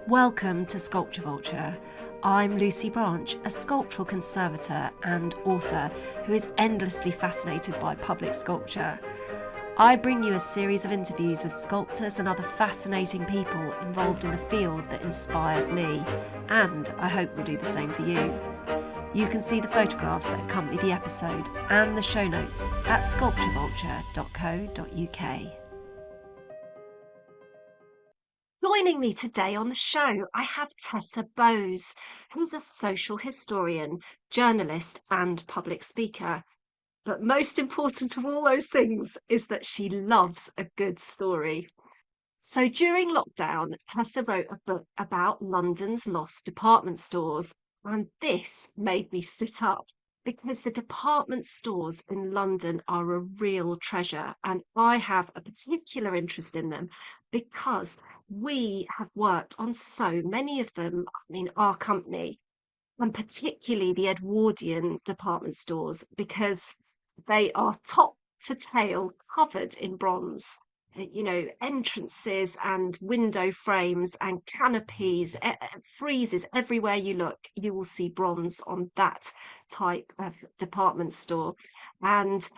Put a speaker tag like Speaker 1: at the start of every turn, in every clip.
Speaker 1: Welcome to Sculpture Vulture. I'm Lucy Branch, a sculptural conservator and author who is endlessly fascinated by public sculpture. I bring you a series of interviews with sculptors and other fascinating people involved in the field that inspires me, and I hope will do the same for you. You can see the photographs that accompany the episode and the show notes at sculpturevulture.co.uk. Joining me today on the show, I have Tessa Boase, who's a social historian, journalist, and public speaker. But most important of all those things is that she loves a good story. So during lockdown, Tessa wrote a book about London's lost department stores, and this made me sit up because the department stores in London are a real treasure, and I have a particular interest in them because we have worked on so many of them in our company, and particularly the Edwardian department stores because they are top to tail covered in bronze. Entrances and window frames and canopies, friezes everywhere you look, you will see bronze on that type of department store. And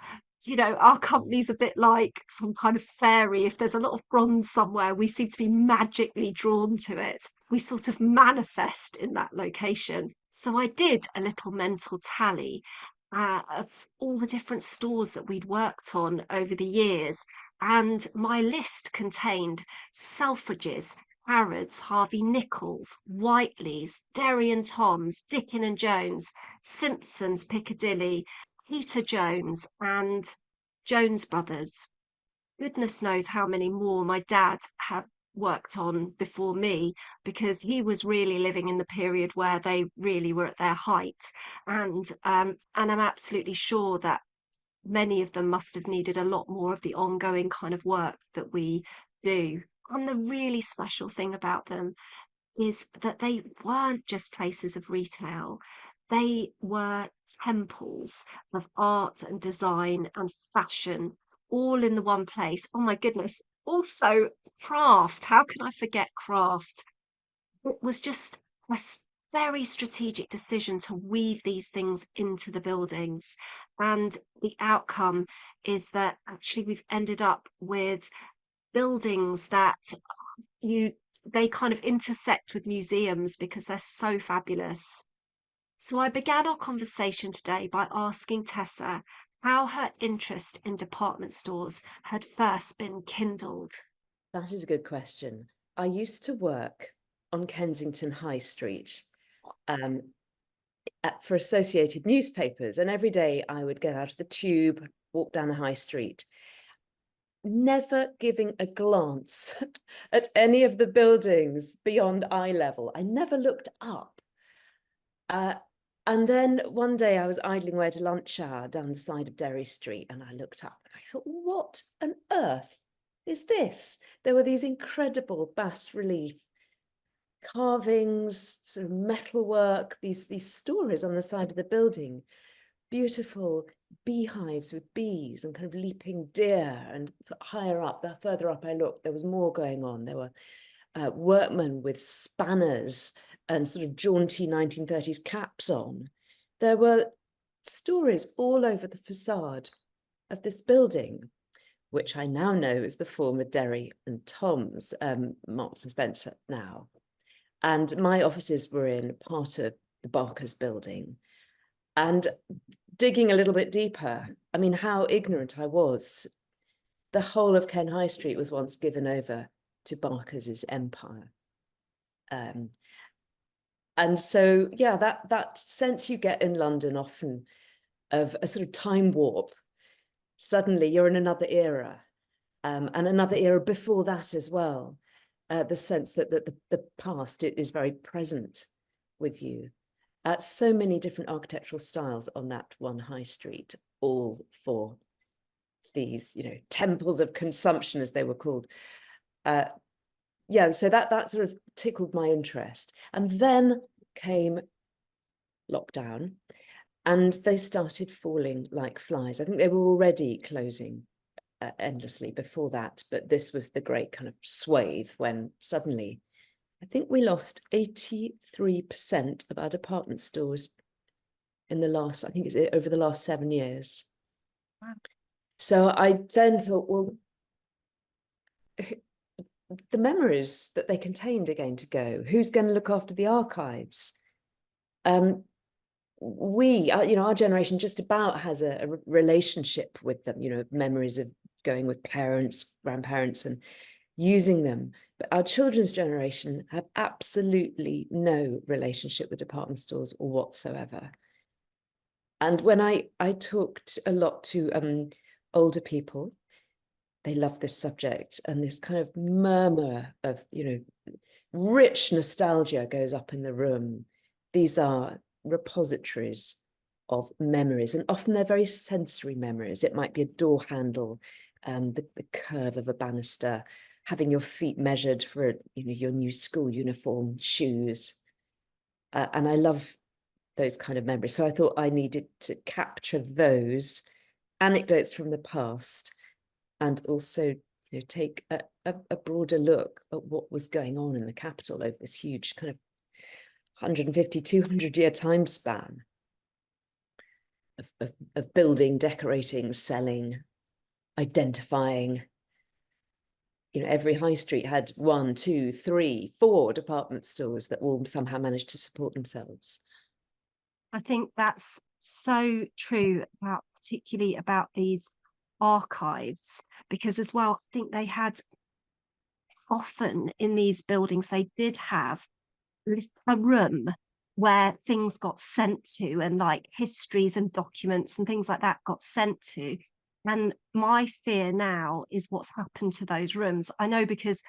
Speaker 1: our company's a bit like some kind of fairy. If there's a lot of bronze somewhere, we seem to be magically drawn to it. We sort of manifest in that location. So I did a little mental tally of all the different stores that we'd worked on over the years. And my list contained Selfridges, Harrods, Harvey Nichols, Whiteley's, Derry and Tom's, Dickin and Jones, Simpsons Piccadilly, Peter Jones, and Jones Brothers. Goodness knows how many more my dad have worked on before me, because he was really living in the period where they really were at their height. And I'm absolutely sure that many of them must have needed a lot more of the ongoing kind of work that we do. And the really special thing about them is that they weren't just places of retail. They were temples of art and design and fashion, all in the one place. Oh my goodness. Also, craft. How can I forget craft? It was just a very strategic decision to weave these things into the buildings. And the outcome is that actually we've ended up with buildings that you they kind of intersect with museums because they're so fabulous. So I began our conversation today by asking Tessa how her interest in department stores had first been kindled.
Speaker 2: That is a good question. I used to work on Kensington High Street for Associated Newspapers, and every day I would get out of the tube, walk down the High Street, never giving a glance at any of the buildings beyond eye level. I never looked up. And then one day I was idling away at a lunch hour down the side of Derry Street, and I looked up and I thought, what on earth is this? There were these incredible bas relief carvings, sort of metalwork, these stories on the side of the building, beautiful beehives with bees and kind of leaping deer. And higher up, the further up I looked, there was more going on. There were workmen with spanners and sort of jaunty 1930s caps on. There were stories all over the facade of this building, which I now know is the former Derry and Tom's, Marks and Spencer now. And my offices were in part of the Barker's building. And digging a little bit deeper, I mean, how ignorant I was. The whole of Ken High Street was once given over to Barker's empire. And so, yeah, that sense you get in London often of a sort of time warp. Suddenly you're in another era, and another era before that as well. The sense that the past is very present with you. So many different architectural styles on that one high street, all for these, temples of consumption, as they were called. So that sort of tickled my interest. And then came lockdown, and they started falling like flies. I think they were already closing endlessly before that, but this was the great kind of swathe when suddenly I think we lost 83% of our department stores in the last, I think it's over the last 7 years.
Speaker 1: Wow.
Speaker 2: So I then thought, well, the memories that they contained are going to go. Who's going to look after the archives? Our generation just about has a relationship with them, memories of going with parents, grandparents, and using them. But our children's generation have absolutely no relationship with department stores or whatsoever. And when I talked a lot to older people, they love this subject, and this kind of murmur of, rich nostalgia goes up in the room. These are repositories of memories, and often they're very sensory memories. It might be a door handle, the curve of a banister, having your feet measured for your new school uniform, shoes. And I love those kind of memories. So I thought I needed to capture those anecdotes from the past, and also take a broader look at what was going on in the capital over this huge kind of 150, 200-year time span of building, decorating, selling, identifying. Every high street had 1, 2, 3, 4 department stores that all somehow managed to support themselves.
Speaker 1: I think that's so true about particularly about these archives, because as well, I think they had often in these buildings, they did have a room where things got sent to, and like histories and documents and things like that got sent to. And my fear now is what's happened to those rooms. I know because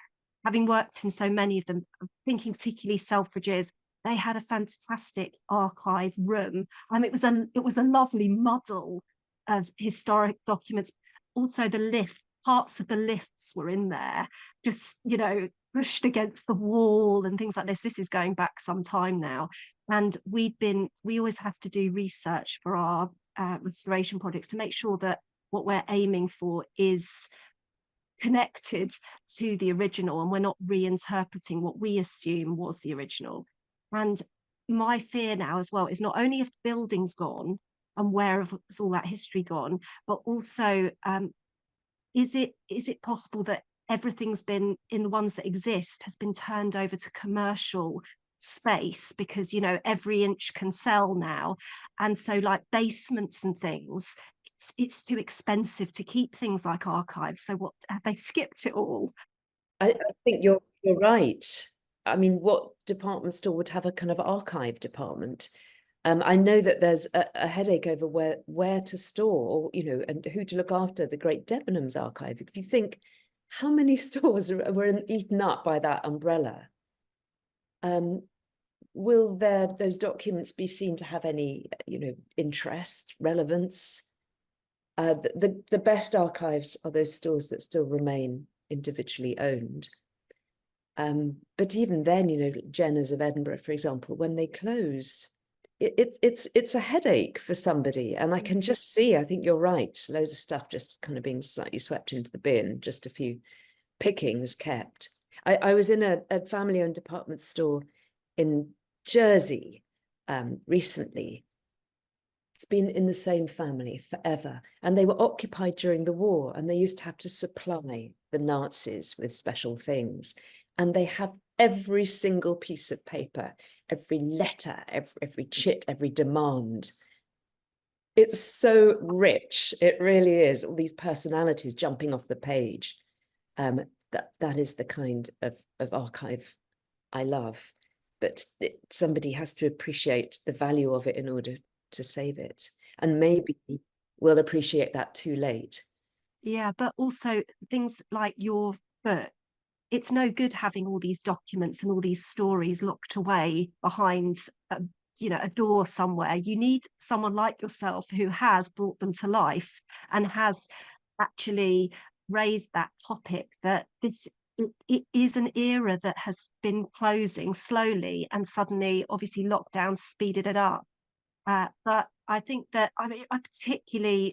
Speaker 1: having worked in so many of them, thinking particularly Selfridges, they had a fantastic archive room. It was a lovely muddle of historic documents. Also, the lift, parts of the lifts were in there, just pushed against the wall and things like this. This is going back some time now. And we always have to do research for our restoration projects to make sure that what we're aiming for is connected to the original, and we're not reinterpreting what we assume was the original. And my fear now as well is not only if the building's gone and where has all that history gone, but also is it possible that everything's been in the ones that exist has been turned over to commercial space, because every inch can sell now, and so like basements and things, it's too expensive to keep things like archives. So what, have they skipped it all?
Speaker 2: I think you're right. I mean, what department store would have a kind of archive department? I know that there's a headache over where to store, and who to look after the Great Debenhams archive. If you think how many stores were eaten up by that umbrella, will those documents be seen to have any, interest, relevance? The best archives are those stores that still remain individually owned. But even then, Jenner's of Edinburgh, for example, when they close, it's a headache for somebody. And I can just see, I think you're right, loads of stuff just kind of being slightly swept into the bin, just a few pickings kept. I was in a family-owned department store in Jersey recently. It's been in the same family forever, and they were occupied during the war, and they used to have to supply the Nazis with special things, and they have every single piece of paper, every letter, every chit, every demand. It's so rich. It really is. All these personalities jumping off the page. That is the kind of archive I love. But somebody has to appreciate the value of it in order to save it. And maybe we'll appreciate that too late.
Speaker 1: Yeah, but also things like your book, it's no good having all these documents and all these stories locked away behind a door somewhere. You need someone like yourself who has brought them to life and has actually raised that topic, that it is an era that has been closing slowly, and suddenly obviously lockdown speeded it up. But I think that, I mean,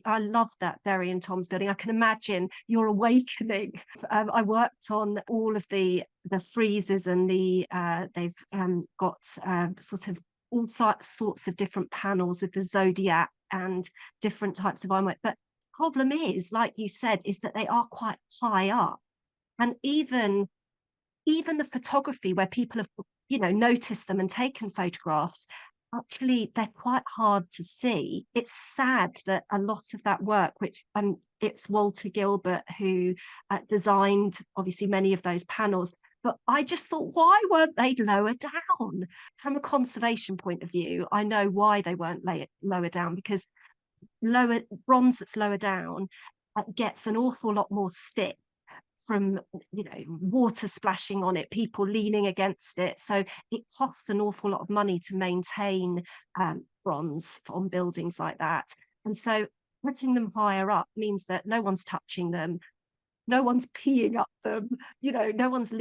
Speaker 1: I love that Derry and Tom's building. I can imagine your awakening. I worked on all of the friezes and they've got sort of all sorts of different panels with the zodiac and different types of ironwork. But the problem is, like you said, is that they are quite high up. And even the photography where people have, noticed them and taken photographs, actually they're quite hard to see. It's sad that a lot of that work, which it's Walter Gilbert who designed obviously many of those panels, but I just thought, why weren't they lower down? From a conservation point of view, I know why they weren't lower down, because lower bronze that's lower down gets an awful lot more stick from, water splashing on it, people leaning against it. So it costs an awful lot of money to maintain bronze on buildings like that. And so putting them higher up means that no one's touching them, no one's peeing up them, no one's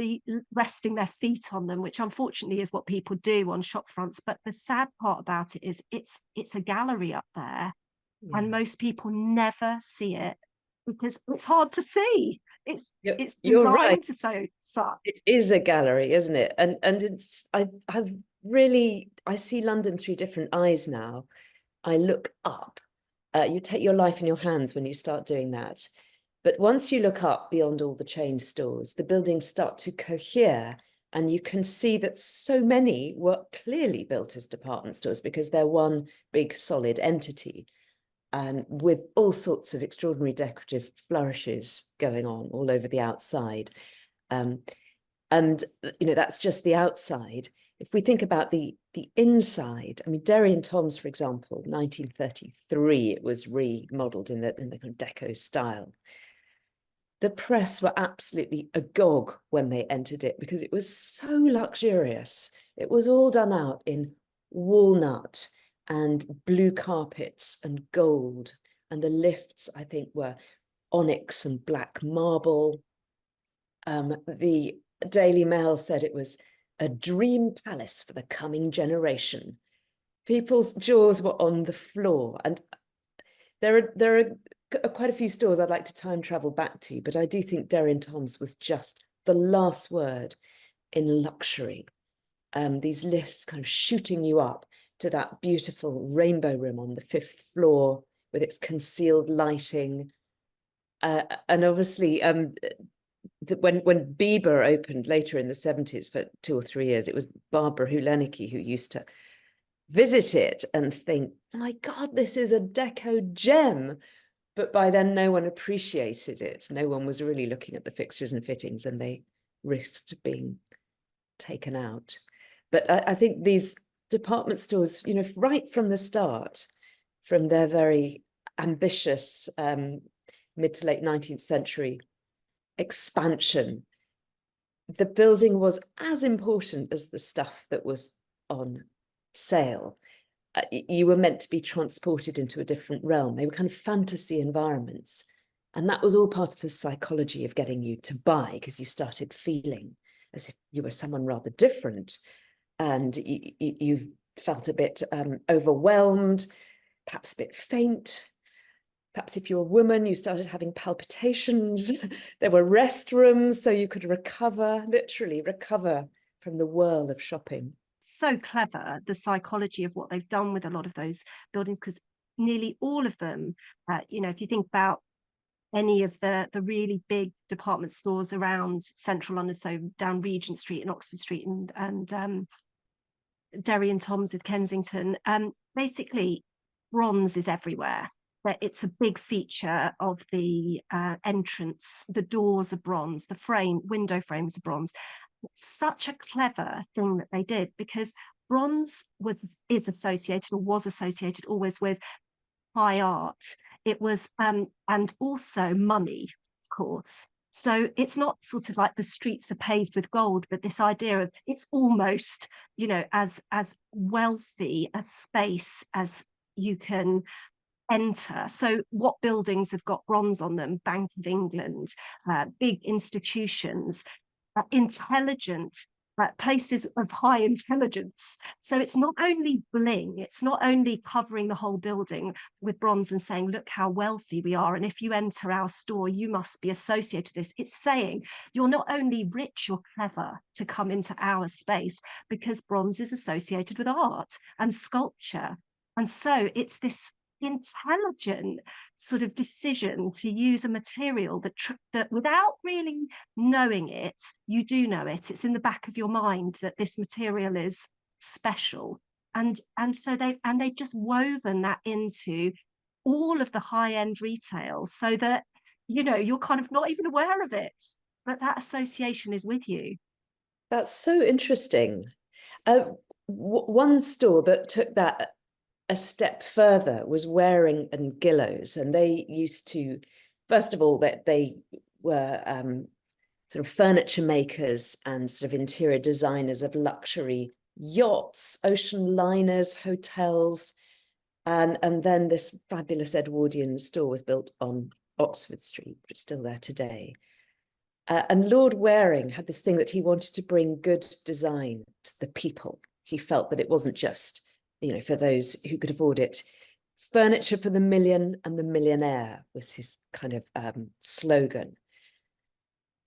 Speaker 1: resting their feet on them, which unfortunately is what people do on shop fronts. But the sad part about it is it's a gallery up there, and
Speaker 2: Yeah.
Speaker 1: most people never see it because it's hard to see. It's
Speaker 2: You're right.
Speaker 1: designed to so suck.
Speaker 2: It is a gallery, isn't it? And it's I've really I see London through different eyes now. I look up. You take your life in your hands when you start doing that. But once you look up beyond all the chain stores, the buildings start to cohere, and you can see that so many were clearly built as department stores because they're one big solid entity, and with all sorts of extraordinary decorative flourishes going on all over the outside. Um, and that's just the outside. If we think about the inside, I mean, Derry and Tom's, for example, 1933, it was remodeled in the kind of deco style. The press were absolutely agog when they entered it because it was so luxurious. It was all done out in walnut and blue carpets and gold, and the lifts, I think, were onyx and black marble. The Daily Mail said it was a dream palace for the coming generation. People's jaws were on the floor, and there are quite a few stores I'd like to time travel back to, but I do think Derry and Tom's was just the last word in luxury. These lifts kind of shooting you up to that beautiful rainbow room on the 5th floor with its concealed lighting. And obviously, when Bieber opened later in the 70s for 2 or 3 years, it was Barbara Hulenicki who used to visit it and think, my God, this is a deco gem. But by then, no one appreciated it. No one was really looking at the fixtures and fittings, and they risked being taken out. But I think these department stores, right from the start, from their very ambitious mid to late 19th century expansion, the building was as important as the stuff that was on sale. You were meant to be transported into a different realm. They were kind of fantasy environments. And that was all part of the psychology of getting you to buy, because you started feeling as if you were someone rather different, and you felt a bit overwhelmed, perhaps a bit faint. Perhaps if you're a woman, you started having palpitations. There were restrooms so you could literally recover from the whirl of shopping.
Speaker 1: So clever, the psychology of what they've done with a lot of those buildings, because nearly all of them, if you think about any of the really big department stores around central London, so down Regent Street and Oxford Street and Derry and Tom's of Kensington, basically bronze is everywhere. But it's a big feature of the entrance. The doors are bronze, the window frames are bronze. It's such a clever thing that they did, because bronze is associated, or was associated always, with high art. It was and also money, of course. So it's not sort of like the streets are paved with gold, but this idea of it's almost, as wealthy a space as you can enter. So what buildings have got bronze on them? Bank of England, big institutions, intelligent places of high intelligence. So it's not only bling, it's not only covering the whole building with bronze and saying, look how wealthy we are. And if you enter our store, you must be associated with this. It's saying you're not only rich, you're clever to come into our space, because bronze is associated with art and sculpture. And so it's this intelligent sort of decision to use a material that without really knowing it, you do know it. It's in the back of your mind that this material is special. And so they've just woven that into all of the high-end retail so that, you know, you're kind of not even aware of it, but that association is with you.
Speaker 2: That's so interesting. One store that took that a step further was Waring and Gillows, and they used to, first of all, that they were sort of furniture makers and sort of interior designers of luxury yachts, ocean liners, hotels, and then this fabulous Edwardian store was built on Oxford Street, but it's still there today. And Lord Waring had this thing that he wanted to bring good design to the people. He felt that it wasn't just, you know, for those who could afford it. Furniture for the million and the millionaire was his kind of slogan.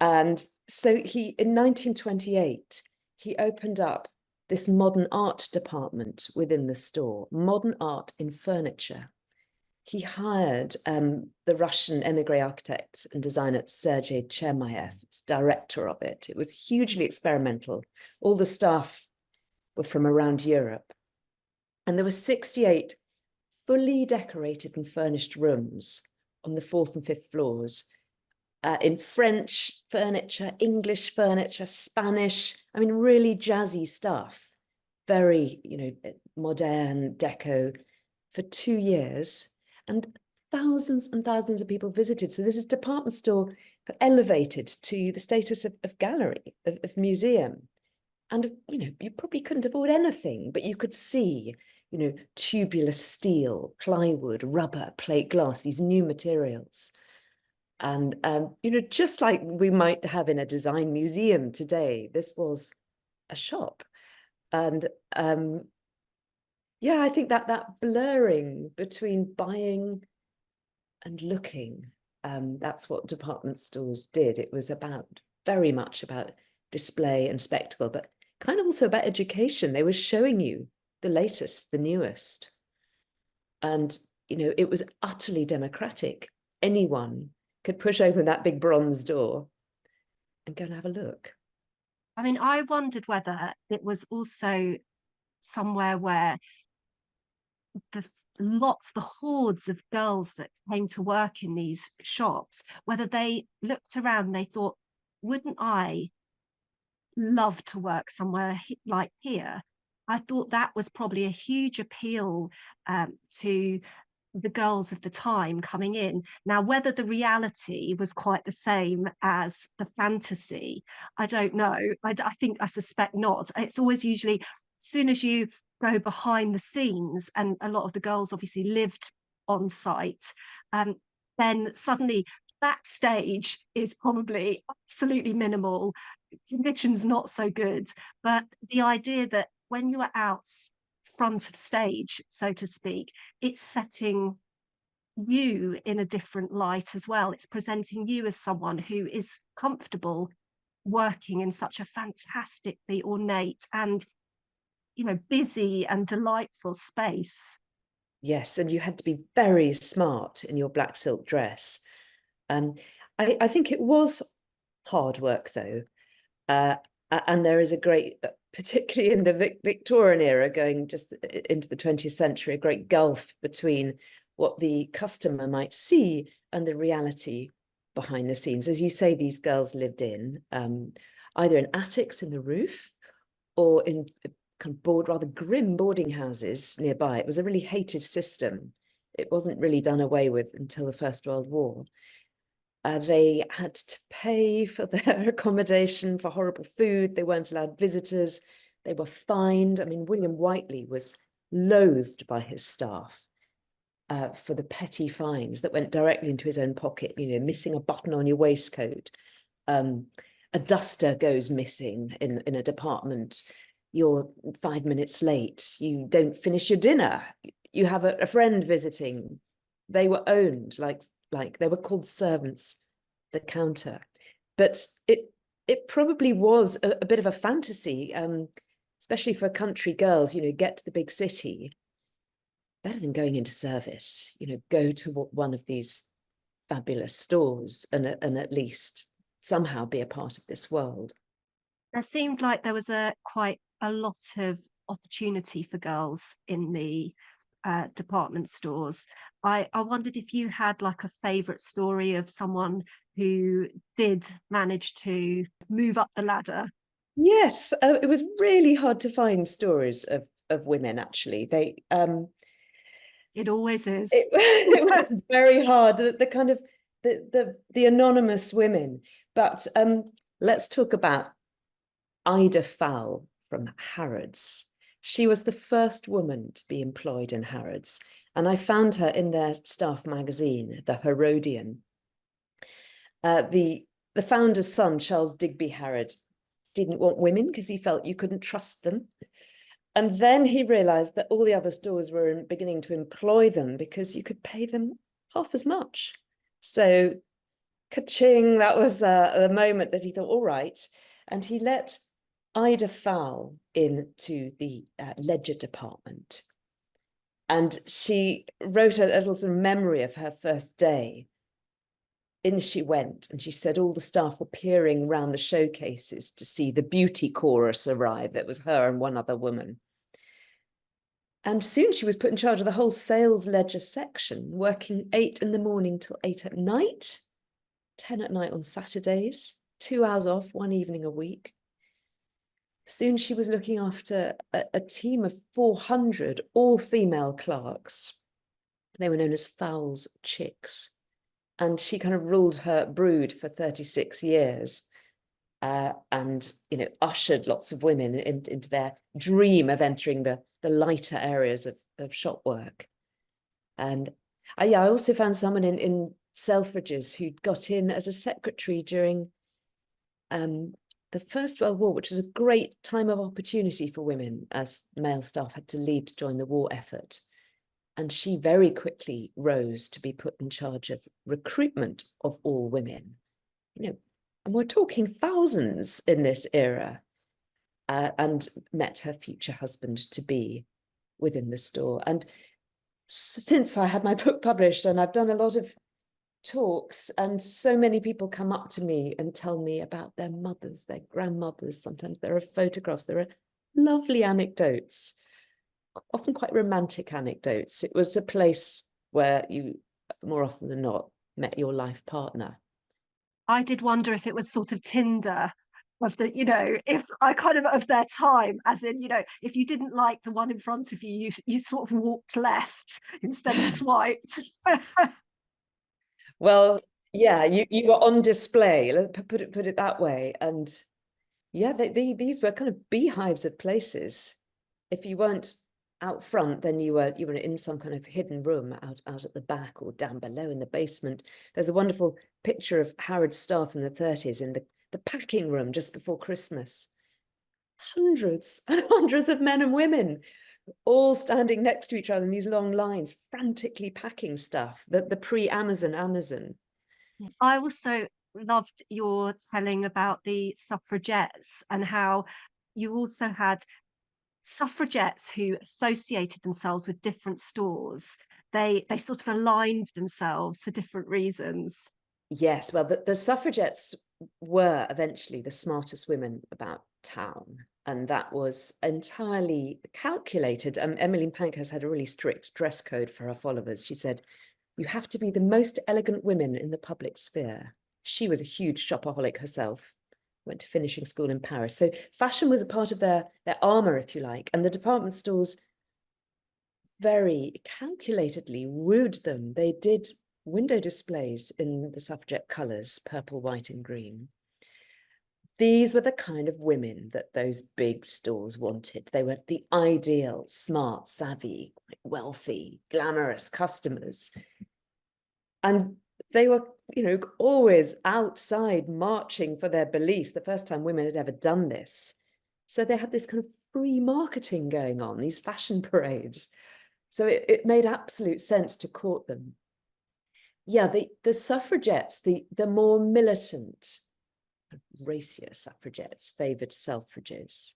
Speaker 2: And so he, in 1928, he opened up this modern art department within the store, modern art in furniture. He hired the Russian emigre architect and designer Sergei Chermayev as director of it. It was hugely experimental. All the staff were from around Europe. And there were 68 fully decorated and furnished rooms on the 4th and 5th floors in French furniture, English furniture, Spanish. I mean, really jazzy stuff. Very, you know, modern deco for 2 years. And thousands and thousands of people visited. So this is department store elevated to the status of gallery, of museum. And, you know, you probably couldn't afford anything, but you could see, you know, tubular steel, plywood, rubber, plate glass, these new materials. And, you know, just like we might have in a design museum today, this was a shop. And yeah, I think that blurring between buying and looking, that's what department stores did. It was about, very much about display and spectacle, but kind of also about education. They were showing you the latest, the newest. And, you know, it was utterly democratic. Anyone could push open that big bronze door and go and have a look.
Speaker 1: I mean, I wondered whether it was also somewhere where the hordes of girls that came to work in these shops, whether they looked around and they thought, wouldn't I love to work somewhere like here? I thought that was probably a huge appeal to the girls of the time coming in. Now, whether the reality was quite the same as the fantasy, I don't know. I suspect not. It's always usually, as soon as you go behind the scenes, and a lot of the girls obviously lived on site, um, then suddenly backstage is probably absolutely minimal, conditions not so good. But the idea that when you are out front of stage, so to speak, it's setting you in a different light as well. It's presenting you as someone who is comfortable working in such a fantastically ornate and, you know, busy and delightful space.
Speaker 2: Yes, and you had to be very smart in your black silk dress. Um, I think it was hard work, though. Uh, and there is a great, particularly in the Victorian era, going just into the 20th century, a great gulf between what the customer might see and the reality behind the scenes. As you say, these girls lived in either in attics in the roof or in kind of rather grim boarding houses nearby. It was a really hated system. It wasn't really done away with until the First World War. They had to pay for their accommodation, for horrible food. They weren't allowed visitors. They were fined. I mean, William Whiteley was loathed by his staff for the petty fines that went directly into his own pocket, you know, missing a button on your waistcoat. a duster goes missing in a department, you're 5 minutes late, you don't finish your dinner, you have a friend visiting. They were owned like they were called servants, the counter. But it probably was a bit of a fantasy, especially for country girls, get to the big city. Better than going into service, go to one of these fabulous stores and at least somehow be a part of this world.
Speaker 1: There seemed like there was quite a lot of opportunity for girls in the, department stores. I wondered if you had, like, a favorite story of someone who did manage to move up the ladder.
Speaker 2: Yes, it was really hard to find stories of women, actually.
Speaker 1: It always is.
Speaker 2: It was very hard, the kind of the anonymous women. But let's talk about Ida Fowle from Harrods. She was the first woman to be employed in Harrods, and I found her in their staff magazine, the Herodian. The founder's son, Charles Digby Harrod, didn't want women because he felt you couldn't trust them. And then he realized that all the other stores were beginning to employ them because you could pay them half as much. So, ka-ching, that was the moment that he thought, all right. And he let Ida Fowle into the ledger department. And she wrote a little sort of memory of her first day. In she went, and she said all the staff were peering round the showcases to see the beauty chorus arrive. That was her and one other woman. And soon she was put in charge of the whole sales ledger section, working 8 in the morning till 8 at night, 10 at night on Saturdays, 2 hours off, one evening a week. Soon she was looking after a team of 400 all-female clerks. They were known as Fowle's Chicks. And she kind of ruled her brood for 36 years and, ushered lots of women into their dream of entering the lighter areas of shop work. And I also found someone in Selfridges who'd got in as a secretary during the First World War, which was a great time of opportunity for women as male staff had to leave to join the war effort. And she very quickly rose to be put in charge of recruitment of all women. And we're talking thousands in this era, and met her future husband-to-be within the store. And since I had my book published, and I've done a lot of talks, and so many people come up to me and tell me about their mothers, their grandmothers. Sometimes there are photographs, there are lovely anecdotes, often quite romantic anecdotes. It was a place where you, more often than not, met your life partner.
Speaker 1: I did wonder if it was sort of Tinder of the, if I kind of their time, as in, if you didn't like the one in front of you, you sort of walked left instead of swiped.
Speaker 2: Well, yeah, you were on display, let's put it that way. And yeah, these were kind of beehives of places. If you weren't out front, then you were in some kind of hidden room out at the back or down below in the basement. There's a wonderful picture of Harrods staff in the 30s in the packing room just before Christmas. Hundreds and hundreds of men and women all standing next to each other in these long lines, frantically packing stuff, the pre-Amazon.
Speaker 1: I also loved your telling about the suffragettes and how you also had suffragettes who associated themselves with different stores. They sort of aligned themselves for different reasons.
Speaker 2: Yes, well, the suffragettes were eventually the smartest women about town, and that was entirely calculated. Emmeline Pankhurst had a really strict dress code for her followers. She said, you have to be the most elegant women in the public sphere. She was a huge shopaholic herself, went to finishing school in Paris. So fashion was a part of their armor, if you like, and the department stores very calculatedly wooed them. They did window displays in the suffragette colours, purple, white and green. These were the kind of women that those big stores wanted. They were the ideal, smart, savvy, wealthy, glamorous customers. And they were, you know, always outside marching for their beliefs. The first time women had ever done this. So they had this kind of free marketing going on, these fashion parades. So it made absolute sense to court them. Yeah, the suffragettes, the more militant, racier suffragettes favoured Selfridges.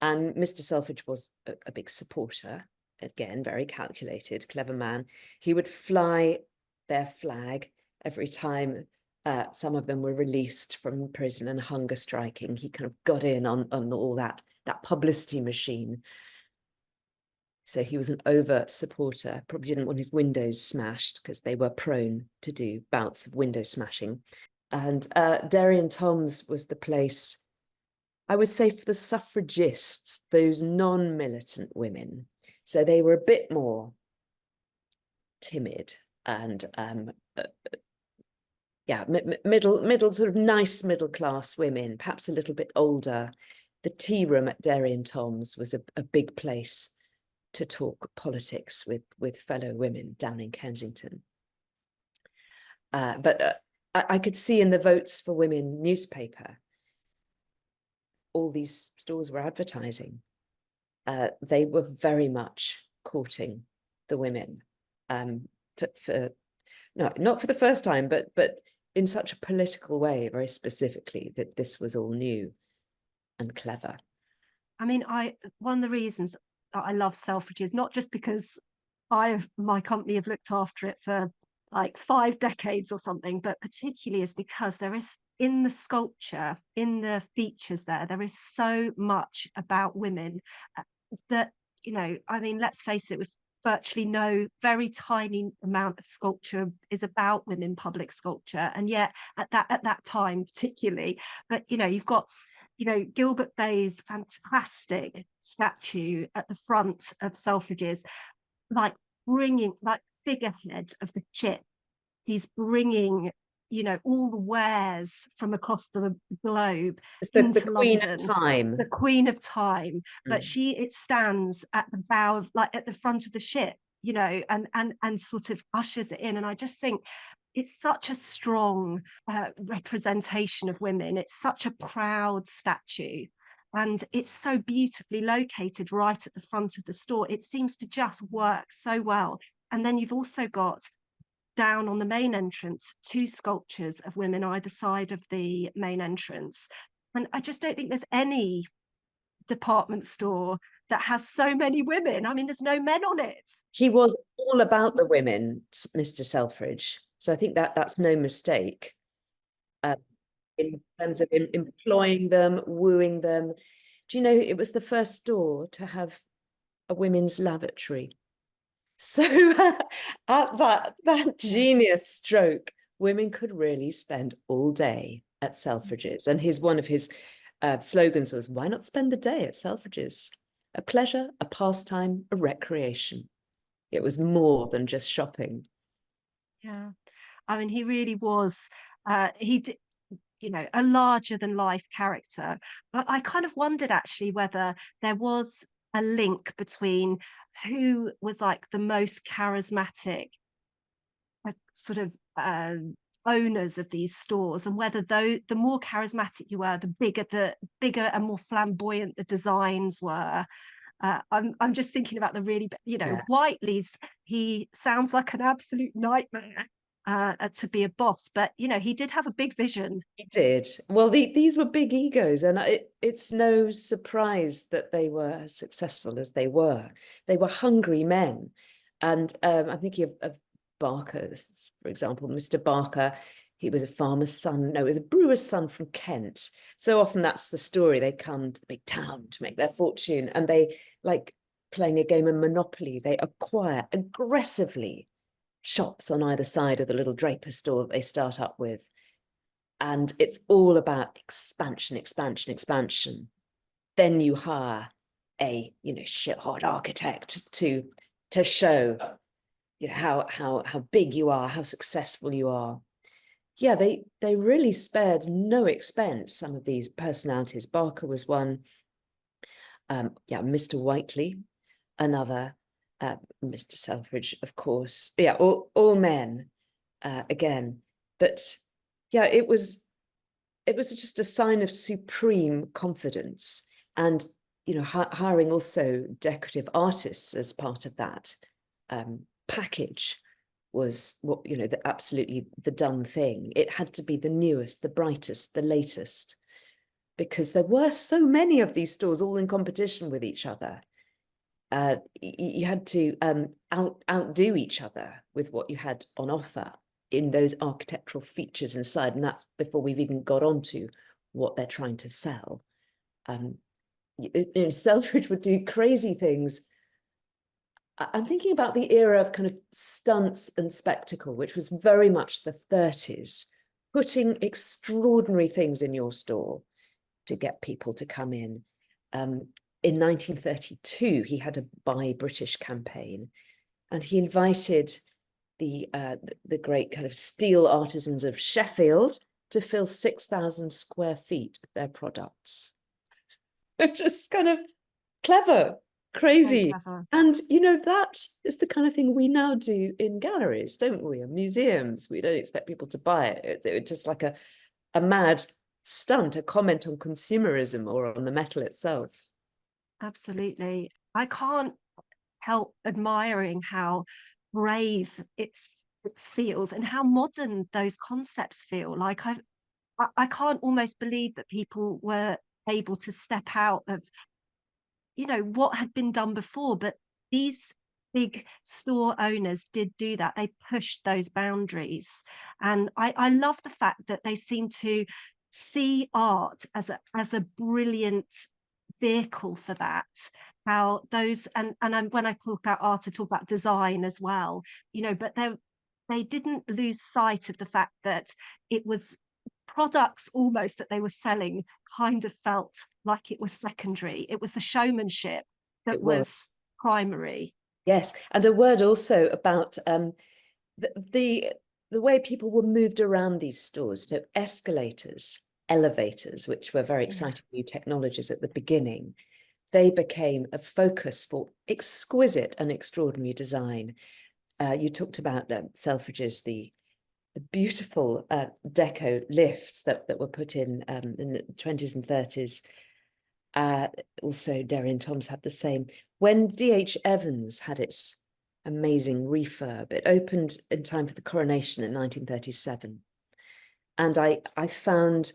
Speaker 2: And Mr. Selfridge was a big supporter, again, very calculated, clever man. He would fly their flag every time some of them were released from prison and hunger striking. He kind of got in on all that publicity machine. So he was an overt supporter, probably didn't want his windows smashed because they were prone to do bouts of window smashing. And Derry and Tom's was the place, I would say, for the suffragists, those non-militant women. So they were a bit more timid and yeah, middle sort of nice middle class women, perhaps a little bit older. The tea room at Derry and Tom's was a big place to talk politics with fellow women down in Kensington. But I could see in the Votes for Women newspaper, all these stores were advertising. They were very much courting the women no, not for the first time, but in such a political way, very specifically, that this was all new and clever.
Speaker 1: I mean, one of the reasons that I love Selfridges, not just because my company have looked after it for like 5 decades or something, but particularly is because there is, in the sculpture, in the features there is so much about women that, you know, I mean, let's face it, with virtually no, very tiny amount of sculpture is about women public sculpture, and yet at that time particularly, but you know, you've got, you know, Gilbert Bay's fantastic statue at the front of Selfridges, like bringing, like, figurehead of the ship. He's bringing, you know, all the wares from across the globe
Speaker 2: It's the
Speaker 1: into
Speaker 2: Queen of
Speaker 1: London. The
Speaker 2: Time.
Speaker 1: Queen of Time, but
Speaker 2: Mm.
Speaker 1: it stands at the bow of, like, at the front of the ship, you know, and sort of ushers it in. And I just think it's such a strong representation of women. It's such a proud statue. And it's so beautifully located right at the front of the store. It seems to just work so well. And then you've also got, down on the main entrance, 2 sculptures of women either side of the main entrance. And I just don't think there's any department store that has so many women. I mean, there's no men on it.
Speaker 2: He was all about the women, Mr. Selfridge. So I think that's no mistake uh, in terms of employing them, wooing them. Do you know, it was the first store to have a women's lavatory. So at that genius stroke, women could really spend all day at Selfridges. And one of his slogans was, why not spend the day at Selfridges? A pleasure, a pastime, a recreation. It was more than just shopping.
Speaker 1: Yeah. I mean, he really was, he did, you know, a larger than life character. But I kind of wondered actually whether there was a link between who was like the most charismatic sort of owners of these stores, and whether, though, the more charismatic you were, the bigger and more flamboyant the designs were. I'm just thinking about the really, you know,
Speaker 2: Yeah.
Speaker 1: Whiteley's. He sounds like an absolute nightmare to be a boss, but you know, he did have a big vision.
Speaker 2: He did. Well, these were big egos, and it's no surprise that they were as successful as they were. They were hungry men. And I'm thinking of Barker, for example, Mr. Barker. He was a farmer's son. No, he was a brewer's son from Kent. So often that's the story. They come to the big town to make their fortune, and they, like playing a game of Monopoly, they acquire aggressively shops on either side of the little draper store that they start up with. And it's all about expansion, expansion, expansion. Then you hire a, you know, shit hot architect to show, you know, how big you are, how successful you are. Yeah, they really spared no expense, some of these personalities. Barker was one. Yeah, Mr. Whiteley, another. Mr. Selfridge, of course. Yeah, all men. again. But yeah, it was just a sign of supreme confidence. And hiring also decorative artists as part of that package was what absolutely the done thing. It had to be the newest, the brightest, the latest, because there were so many of these stores all in competition with each other. You had to outdo each other with what you had on offer in those architectural features inside, and that's before we've even got onto what they're trying to sell. Selfridge would do crazy things. I'm thinking about the era of kind of stunts and spectacle, which was very much the 30s, putting extraordinary things in your store to get people to come in. In 1932, he had a Buy British campaign, and he invited the great kind of steel artisans of Sheffield to fill 6,000 square feet of their products. Just kind of clever,
Speaker 1: So
Speaker 2: crazy.
Speaker 1: clever.
Speaker 2: And, that is the kind of thing we now do in galleries, don't we? In museums, we don't expect people to buy it. It's just like a mad stunt, a comment on consumerism or on the metal itself.
Speaker 1: Absolutely. I can't help admiring how brave it feels and how modern those concepts feel. Like I can't almost believe that people were able to step out of what had been done before, but these big store owners did do that. They pushed those boundaries, and I love the fact that they seem to see art as a brilliant vehicle for that. How those when I talk about art, I talk about design as well. But they didn't lose sight of the fact that it was products almost that they were selling kind of felt like it was secondary. It was the showmanship that
Speaker 2: It
Speaker 1: was
Speaker 2: was.
Speaker 1: primary.
Speaker 2: Yes. And a word also about the way people were moved around these stores. So escalators, elevators, which were very
Speaker 1: Yeah,
Speaker 2: exciting new technologies at the beginning, they became a focus for exquisite and extraordinary design. You talked about Selfridges, the beautiful deco lifts that were put in the 20s and 30s. Also, Derry and Toms had the same. When D.H. Evans had its amazing refurb, it opened in time for the coronation in 1937. And I found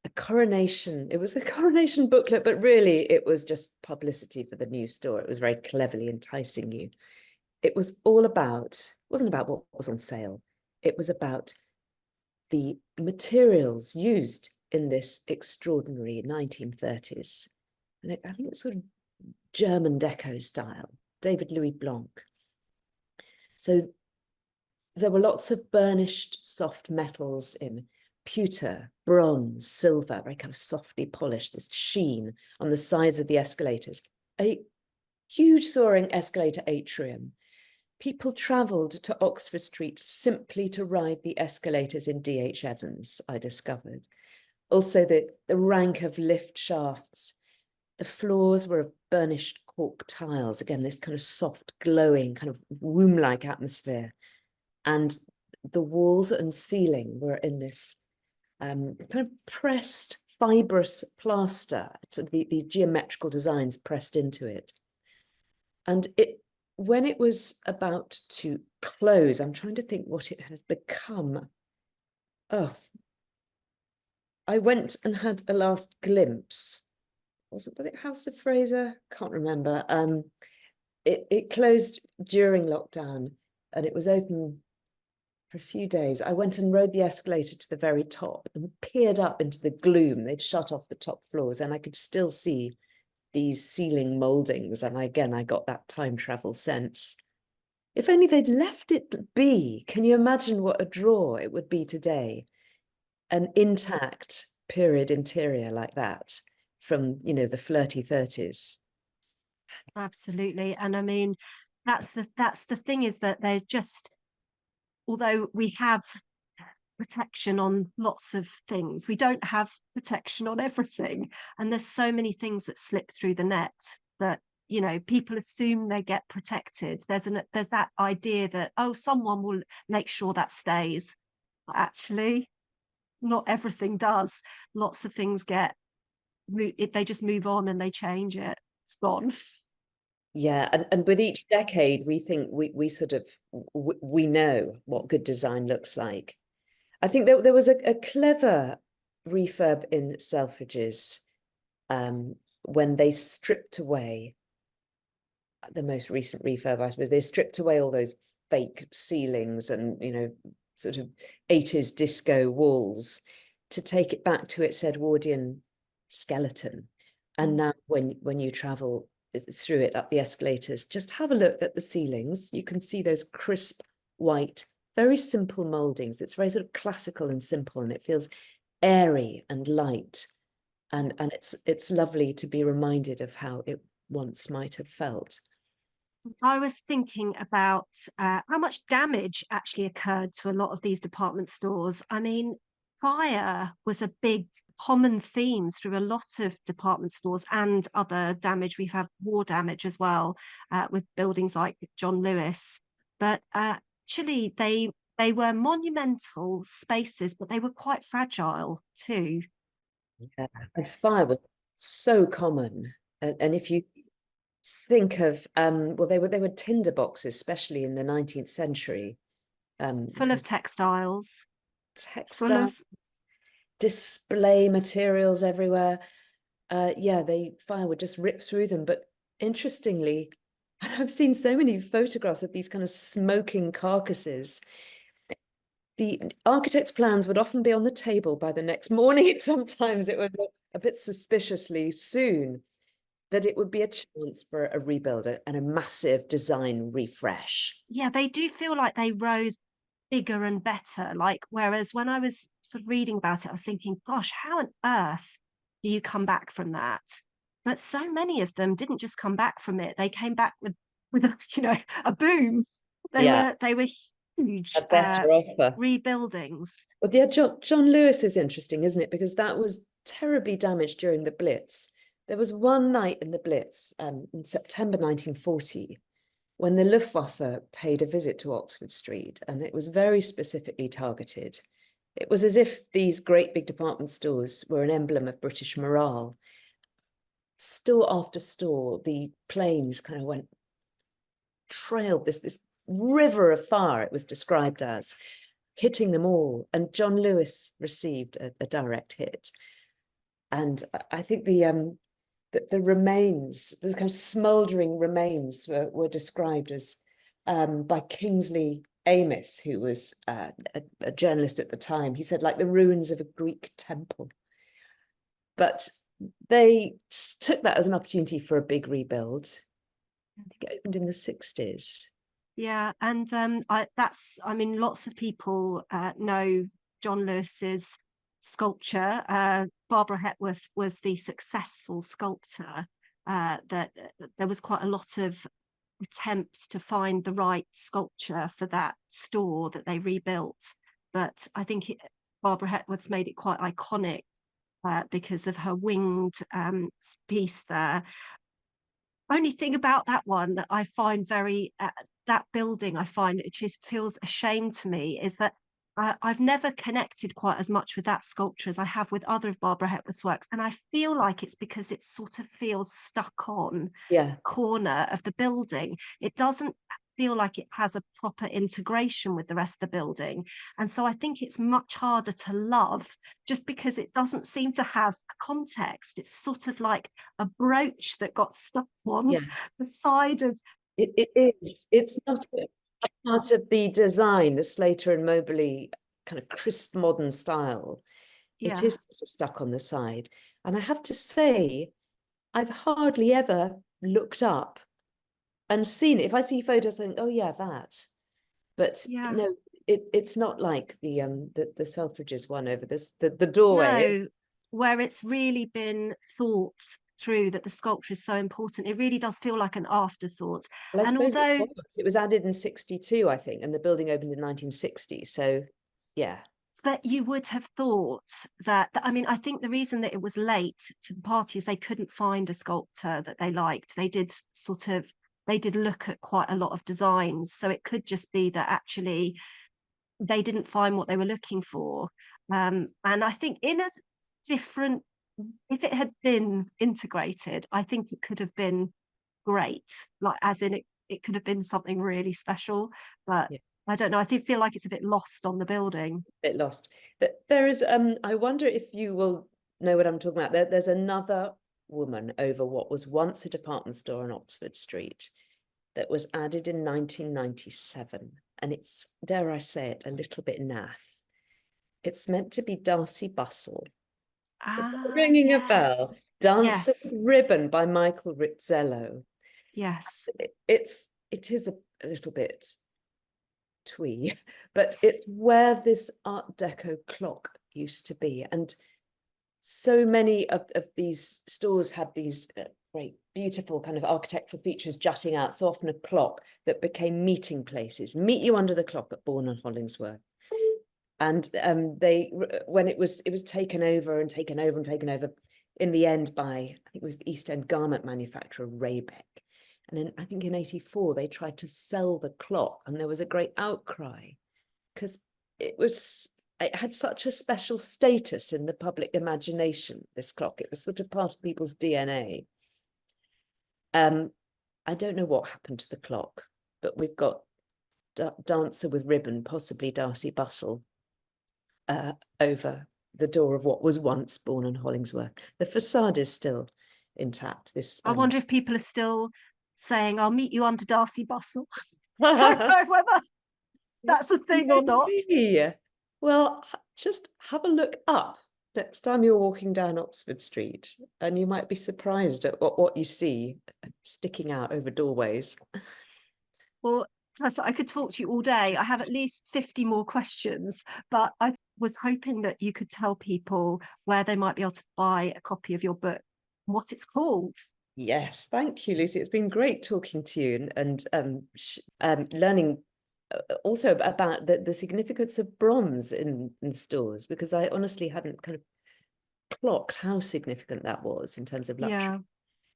Speaker 2: a coronation, it was a coronation booklet, but really it was just publicity for the new store. It was very cleverly enticing you. It was all about, it wasn't about what was on sale. It was about the materials used in this extraordinary 1930s. And I think it's sort of German deco style, David Louis Blanc. So there were lots of burnished soft metals in pewter, bronze, silver, very kind of softly polished, this sheen on the sides of the escalators. A huge soaring escalator atrium. People travelled to Oxford Street simply to ride the escalators in D.H. Evans, I discovered. Also, the rank of lift shafts. The floors were of burnished cork tiles. Again, this kind of soft, glowing, kind of womb-like atmosphere. And the walls and ceiling were in this kind of pressed fibrous plaster, sort of these geometrical designs pressed into it. And when it was about to close, I'm trying to think what it has become. Oh, I went and had a last glimpse. Was it House of Fraser? Can't remember. It closed during lockdown and it was open for a few days. I went and rode the escalator to the very top and peered up into the gloom. They'd shut off the top floors and I could still see these ceiling moldings. And I got that time travel sense. If only they'd left it be. Can you imagine what a draw it would be today? An intact period interior like that from, the flirty 30s.
Speaker 1: absolutely. And I mean, that's the thing, is that there's just, although we have protection on lots of things, we don't have protection on everything. And there's so many things that slip through the net that you know, people assume they get protected. There's that idea that, oh, someone will make sure that stays. Actually, not everything does. Lots of things get they just move on and they change it. It's gone.
Speaker 2: Yeah, and with each decade, we think we sort of we know what good design looks like. I think there was a clever refurb in Selfridges when they stripped away the most recent refurb, I suppose. They stripped away all those fake ceilings and, you know, sort of 80s disco walls to take it back to its Edwardian skeleton. And now when you travel through it up the escalators, just have a look at the ceilings. You can see those crisp white, very simple moldings. It's very sort of classical and simple, and it feels airy and light. And it's lovely to be reminded of how it once might have felt.
Speaker 1: I was thinking about how much damage actually occurred to a lot of these department stores. I mean, fire was a big common theme through a lot of department stores and other damage. We've had war damage as well with buildings like John Lewis. But actually, they were monumental spaces, but they were quite fragile too.
Speaker 2: Yeah. And fire was so common. And if you think of well, they were tinder boxes, especially in the 19th century,
Speaker 1: Full of
Speaker 2: because
Speaker 1: textiles, full
Speaker 2: textile
Speaker 1: of
Speaker 2: display materials everywhere. Yeah, fire would just rip through them. But interestingly, I've seen so many photographs of these kind of smoking carcasses. The architect's plans would often be on the table by the next morning. Sometimes it was a bit suspiciously soon that it would be a chance for a rebuild and a massive design refresh.
Speaker 1: yeah, they do feel like they rose bigger and better. Like, whereas when I was sort of reading about it, I was thinking, gosh, how on earth do you come back from that? But so many of them didn't just come back from it. They came back with a, you know, a boom.
Speaker 2: Yeah,
Speaker 1: They were
Speaker 2: a
Speaker 1: huge
Speaker 2: better offer.
Speaker 1: rebuildings.
Speaker 2: But yeah, John Lewis is interesting, isn't it? Because that was terribly damaged during the Blitz. There was one night in the Blitz in September 1940 when the Luftwaffe paid a visit to Oxford Street, and it was very specifically targeted. It was as if these great big department stores were an emblem of British morale. Store after store, the planes kind of trailed this river of fire, it was described as, hitting them all. And John Lewis received a direct hit. And I think the remains, the kind of smouldering remains were described as by Kingsley Amis, who was a journalist at the time. He said, like the ruins of a Greek temple. But they took that as an opportunity for a big rebuild. I think it opened in the 60s.
Speaker 1: Yeah, and I mean, lots of people know John Lewis's sculpture. Barbara Hepworth was the successful sculptor. That there was quite a lot of attempts to find the right sculpture for that store that they rebuilt. But I think Barbara Hepworth's made it quite iconic because of her winged piece there. Only thing about that one that I find very that building, I find it just feels a shame to me, is that I've never connected quite as much with that sculpture as I have with other of Barbara Hepworth's works, and I feel like it's because it sort of feels stuck on
Speaker 2: Yeah,
Speaker 1: corner of the building. It doesn't feel like it has a proper integration with the rest of the building. And so I think it's much harder to love just because it doesn't seem to have a context. It's sort of like a brooch that got stuck on
Speaker 2: yeah.
Speaker 1: the side of,
Speaker 2: It is. It's not a part of the design, the Slater and Mobley kind of crisp modern style. It
Speaker 1: yeah,
Speaker 2: is sort of stuck on the side. And I have to say, I've hardly ever looked up and seen it. If I see photos, I think, oh yeah, that. But
Speaker 1: yeah.
Speaker 2: no, it's not like the Selfridges one over this the doorway.
Speaker 1: No, where it's really been thought through that the sculpture is so important. It really does feel like an afterthought.
Speaker 2: Well, I
Speaker 1: And
Speaker 2: suppose it
Speaker 1: although
Speaker 2: was. It was added in 62, I think, and the building opened in 1960. So yeah.
Speaker 1: But you would have thought I mean, I think the reason that it was late to the party is they couldn't find a sculptor that they liked. They did look at quite a lot of designs, so it could just be that actually they didn't find what they were looking for. And I think in a different if it had been integrated, I think it could have been great, like, as in it could have been something really special, but
Speaker 2: Yeah,
Speaker 1: I don't know, I feel like it's a bit lost on the building.
Speaker 2: bit lost. There is, I wonder if you will know what I'm talking about. There's another woman over what was once a department store on Oxford Street that was added in 1997. And it's, dare I say it, a little bit naff. It's meant to be Darcy Bustle. Is that
Speaker 1: Ah,
Speaker 2: ringing a bell?
Speaker 1: yes.
Speaker 2: Dancer
Speaker 1: Yes,
Speaker 2: with Ribbon by Michael Rizzello.
Speaker 1: yes.
Speaker 2: It is a little bit twee, but it's where this Art Deco clock used to be. And so many of these stores had these great, beautiful kind of architectural features jutting out, so often a clock that became meeting places. Meet you under the clock at Bourne and Hollingsworth. And when it was taken over and taken over and taken over in the end by, I think it was the East End garment manufacturer Raybeck. And then I think in 84 they tried to sell the clock, and there was a great outcry because it had such a special status in the public imagination, this clock. It was sort of part of people's DNA. I don't know what happened to the clock, but we've got Dancer with Ribbon, possibly Darcy Bustle, over the door of what was once Bourne and Hollingsworth. The facade is still intact. This
Speaker 1: I wonder if people are still saying, "I'll meet you under Darcy Bustle." Don't know whether that's a thing or not.
Speaker 2: maybe. Well, just have a look up next time you're walking down Oxford Street, and you might be surprised at what you see sticking out over doorways.
Speaker 1: Well, Tessa, I could talk to you all day. I have at least 50 more questions, but I was hoping that you could tell people where they might be able to buy a copy of your book, what it's called.
Speaker 2: Yes, thank you, Lucy. It's been great talking to you and learning also about the significance of bronze in stores, because I honestly hadn't kind of clocked how significant that was in terms of luxury.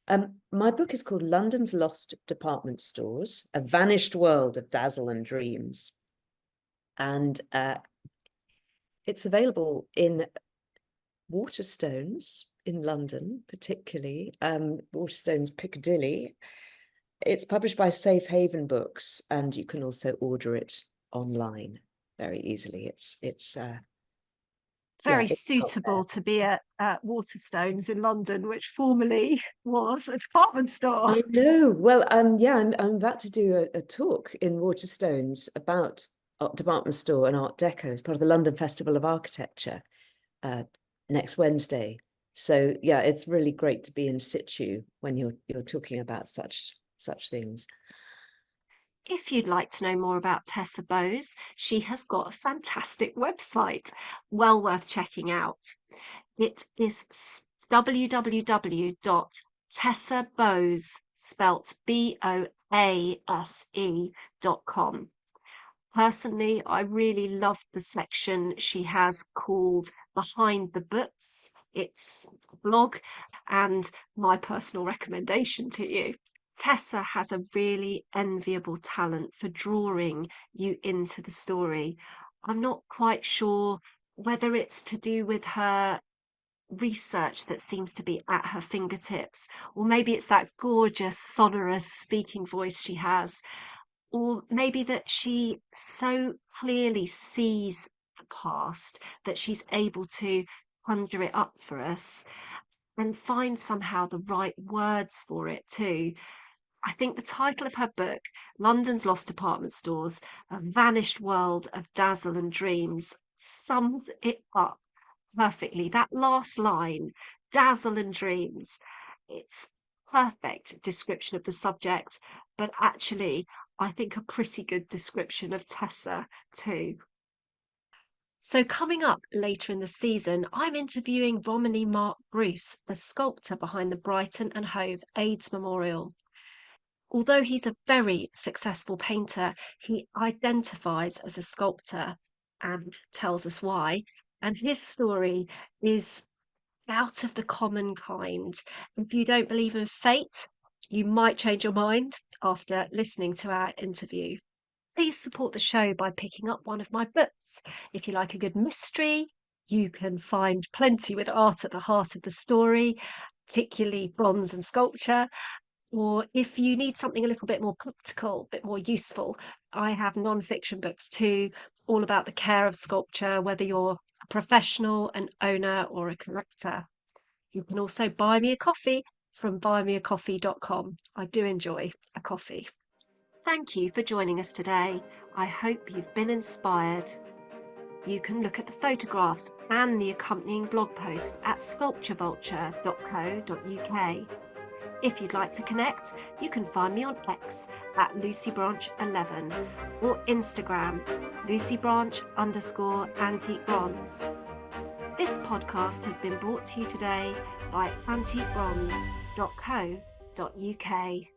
Speaker 1: Yeah,
Speaker 2: My book is called London's Lost Department Stores, A Vanished World of Dazzle and Dreams. And it's available in Waterstones in London, particularly, Waterstones Piccadilly. It's published by Safe Haven Books, and you can also order it online very easily. Yeah,
Speaker 1: very
Speaker 2: it's out there.
Speaker 1: suitable to be at Waterstones in London, which formerly was a department store.
Speaker 2: I know. Well, yeah, I'm about to do a talk in Waterstones about Art Department Store and Art Deco as part of the London Festival of Architecture uh, next Wednesday. So yeah, it's really great to be in situ when you're talking about such things.
Speaker 1: If you'd like to know more about Tessa Boase, she has got a fantastic website, well worth checking out. It is www.tessabose, spelt Boase.com. Personally, I really loved the section she has called Behind the Books. It's a blog and my personal recommendation to you. Tessa has a really enviable talent for drawing you into the story. I'm not quite sure whether it's to do with her research that seems to be at her fingertips, or maybe it's that gorgeous, sonorous speaking voice she has, or maybe that she so clearly sees the past that she's able to conjure it up for us and find somehow the right words for it too. I think the title of her book, London's Lost Department Stores, A Vanished World of Dazzle and Dreams, sums it up perfectly. That last line, dazzle and dreams, it's perfect description of the subject, but actually, I think a pretty good description of Tessa too. So, coming up later in the season, I'm interviewing Romilly Mark Bruce, the sculptor behind the Brighton and Hove AIDS Memorial. Although he's a very successful painter, he identifies as a sculptor. and tells us why. And his story is out of the common kind. If you don't believe in fate, you might change your mind after listening to our interview. Please support the show by picking up one of my books. If you like a good mystery, you can find plenty with art at the heart of the story, particularly bronze and sculpture. Or if you need something a little bit more practical, a bit more useful, I have non-fiction books too, all about the care of sculpture, whether you're a professional, an owner, or a collector. You can also buy me a coffee from buymeacoffee.com. I do enjoy a coffee. Thank you for joining us today. I hope you've been inspired. You can look at the photographs and the accompanying blog post at sculpturevulture.co.uk. If you'd like to connect, you can find me on X at LucyBranch11 or Instagram LucyBranch_antique-bronze. This podcast has been brought to you today by antiquebronze.co.uk.